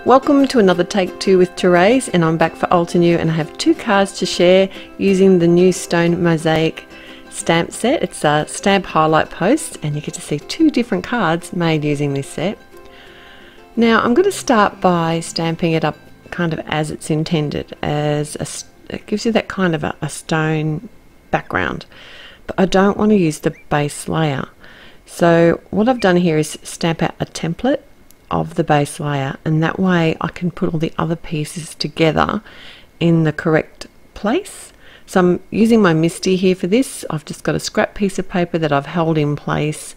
Welcome to another Take Two with Therese, and I'm back for Altenew, and I have two cards to share using the new Stone Mosaic Stamp Set. It's a stamp highlight post, and you get to see two different cards made using this set. Now I'm going to start by stamping it up kind of as it's intended, it gives you that kind of a stone background, but I don't want to use the base layer. So what I've done here is stamp out a template of the base layer, and that way I can put all the other pieces together in the correct place. So I'm using my MISTI here for this. I've just got a scrap piece of paper that I've held in place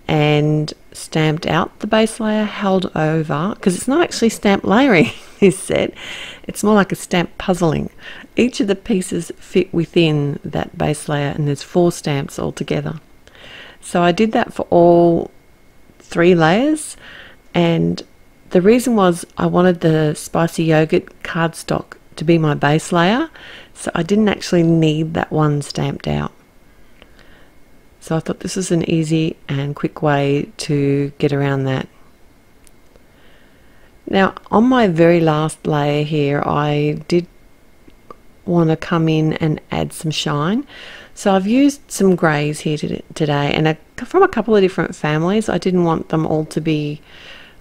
and stamped out the base layer, held over, because it's not actually stamp layering this set, it's more like a stamp puzzling. Each of the pieces fit within that base layer, and there's 4 stamps all together. So I did that for all 3 layers. And the reason was I wanted the spicy yogurt cardstock to be my base layer, so I didn't actually need that one stamped out. So I thought this was an easy and quick way to get around that. Now on my very last layer here, I did want to come in and add some shine. So I've used some greys here today, and from a couple of different families. I didn't want them all to be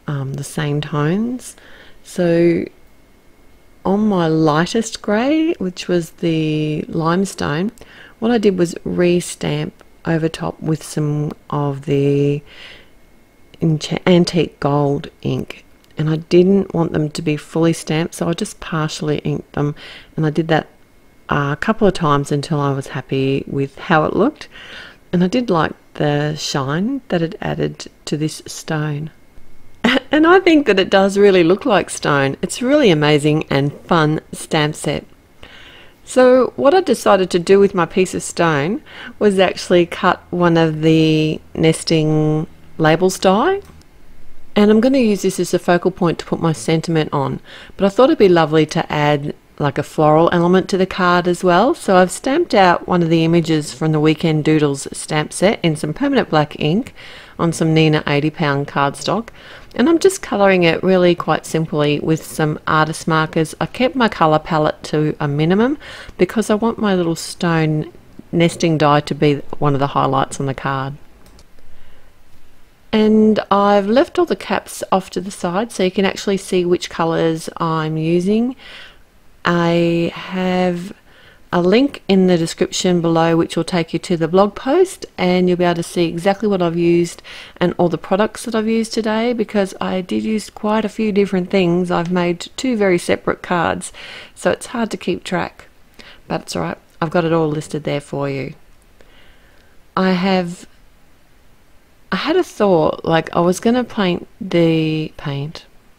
the same tones. So on my lightest grey, which was the limestone, what I did was re-stamp over top with some of the antique gold ink, and I didn't want them to be fully stamped, so I just partially inked them, and I did that a couple of times until I was happy with how it looked. And I did like the shine that it added to this stone. And I think that it does really look like stone. It's really amazing and fun stamp set. So what I decided to do with my piece of stone was actually cut one of the nesting labels die. And I'm going to use this as a focal point to put my sentiment on. But I thought it'd be lovely to add like a floral element to the card as well. So I've stamped out one of the images from the Weekend Doodles stamp set in some permanent black ink on some Nina 80-pound cardstock, and I'm just colouring it really quite simply with some artist markers. I kept my colour palette to a minimum because I want my little stone nesting die to be one of the highlights on the card. And I've left all the caps off to the side so you can actually see which colours I'm using. I have a link in the description below which will take you to the blog post, and you'll be able to see exactly what I've used and all the products that I've used today, because I did use quite a few different things. I've made 2 very separate cards, so it's hard to keep track, but it's alright. I've got it all listed there for you. I had a thought, like I was going to I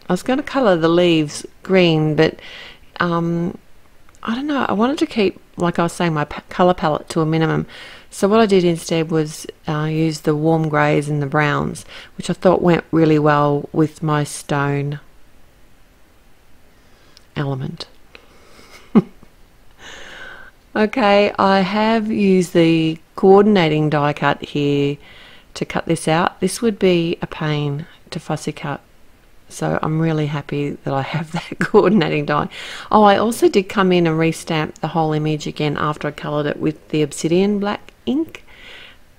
was going to colour the leaves green, but I don't know, I wanted to keep, like I was saying, my colour palette to a minimum. So what I did instead was use the warm greys and the browns, which I thought went really well with my stone element. Okay, I have used the coordinating die cut here to cut this out. This would be a pain to fussy cut, so I'm really happy that I have that coordinating die. Oh, I also did come in and restamp the whole image again after I coloured it with the obsidian black ink.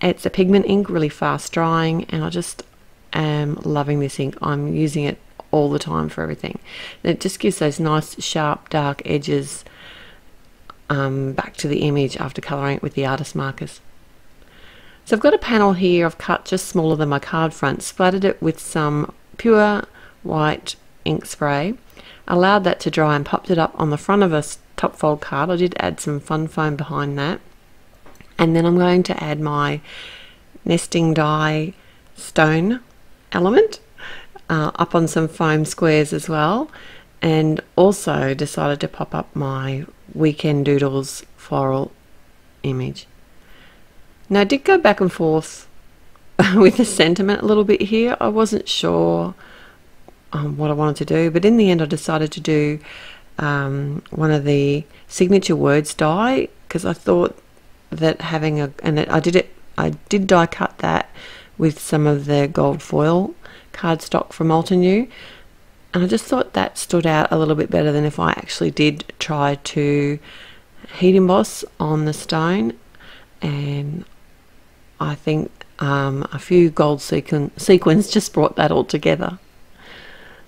It's a pigment ink, really fast drying, and I just am loving this ink. I'm using it all the time for everything. And it just gives those nice sharp dark edges back to the image after colouring it with the artist markers. So I've got a panel here I've cut just smaller than my card front, splattered it with some pure white ink spray, allowed that to dry, and popped it up on the front of a top fold card. I did add some fun foam behind that, and then I'm going to add my nesting die stone element up on some foam squares as well, and also decided to pop up my Weekend Doodles floral image. Now I did go back and forth with the sentiment a little bit here. I wasn't sure what I wanted to do, but in the end I decided to do one of the signature words die, because I thought that having I did die cut that with some of the gold foil cardstock from Altenew, And I just thought that stood out a little bit better than if I actually did try to heat emboss on the stone. And I think a few gold sequins just brought that all together.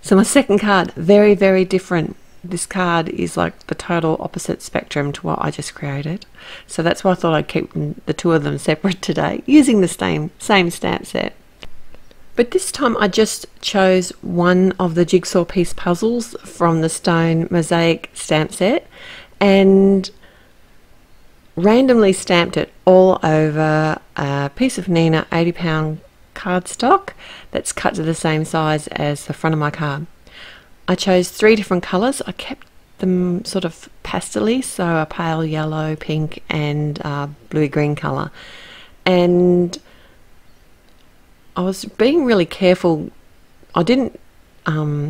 So my second card, very, very different. This card is like the total opposite spectrum to what I just created. So that's why I thought I'd keep the two of them separate today, using the same stamp set. But this time I just chose one of the jigsaw piece puzzles from the Stone Mosaic Stamp Set and randomly stamped it all over a piece of Nina 80-pound cardstock that's cut to the same size as the front of my card. I chose 3 different colours. I kept them sort of pastel-y, so a pale yellow, pink and bluey green colour. And I was being really careful. I didn't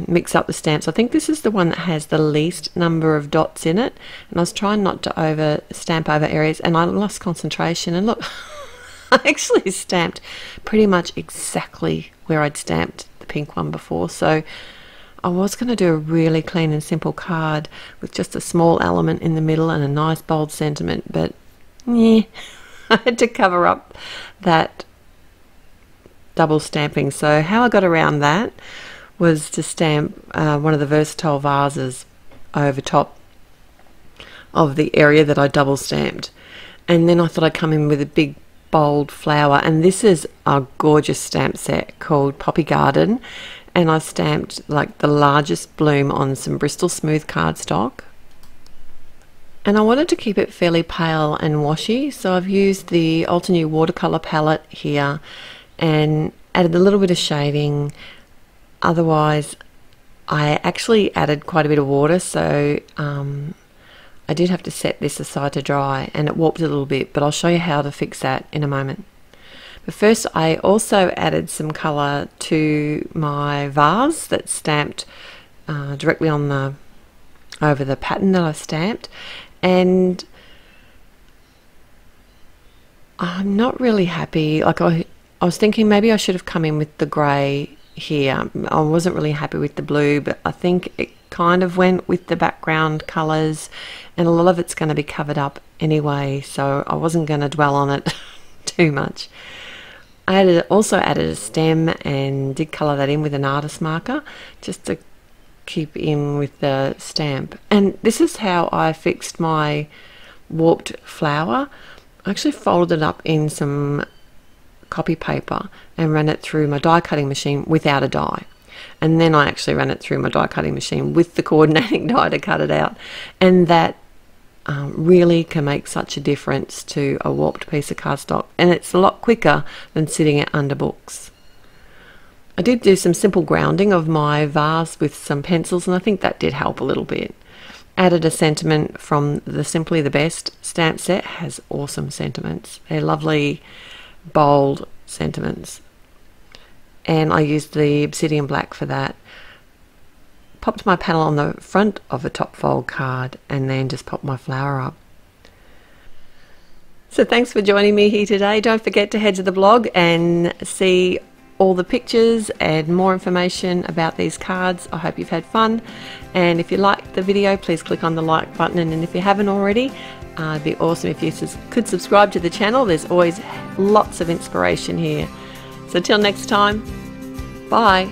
mix up the stamps. I think this is the one that has the least number of dots in it, and I was trying not to stamp over areas, and I lost concentration. And look, I actually stamped pretty much exactly where I'd stamped the pink one before. So I was going to do a really clean and simple card with just a small element in the middle and a nice bold sentiment, but yeah, I had to cover up that double stamping. So how I got around that was to stamp one of the versatile vases over top of the area that I double stamped, and then I thought I'd come in with a big bold flower. And this is a gorgeous stamp set called Poppy Garden, and I stamped like the largest bloom on some Bristol smooth cardstock, and I wanted to keep it fairly pale and washy, so I've used the Altenew watercolor palette here and added a little bit of shading. Otherwise I actually added quite a bit of water, so I did have to set this aside to dry and it warped a little bit, but I'll show you how to fix that in a moment. But first I also added some colour to my vase that's stamped directly on over the pattern that I stamped, and I'm not really happy. Like I was thinking maybe I should have come in with the grey here. I wasn't really happy with the blue, but I think it kind of went with the background colours, and a lot of it's going to be covered up anyway, so I wasn't going to dwell on it too much. I also added a stem and did colour that in with an artist marker just to keep in with the stamp. And this is how I fixed my warped flower. I actually folded it up in some copy paper and ran it through my die cutting machine without a die, and then I actually ran it through my die cutting machine with the coordinating die to cut it out, and that really can make such a difference to a warped piece of cardstock, and it's a lot quicker than sitting it under books. I did do some simple grounding of my vase with some pencils, and I think that did help a little bit. Added a sentiment from the Simply the Best stamp set. Has awesome sentiments. They're lovely bold sentiments, and I used the obsidian black for that. Popped my panel on the front of a top fold card and then just popped my flower up. So thanks for joining me here today. Don't forget to head to the blog and see all the pictures and more information about these cards. I hope you've had fun, and if you liked the video, please click on the like button, and if you haven't already, it'd be awesome if you could subscribe to the channel. There's always lots of inspiration here. So till next time, bye.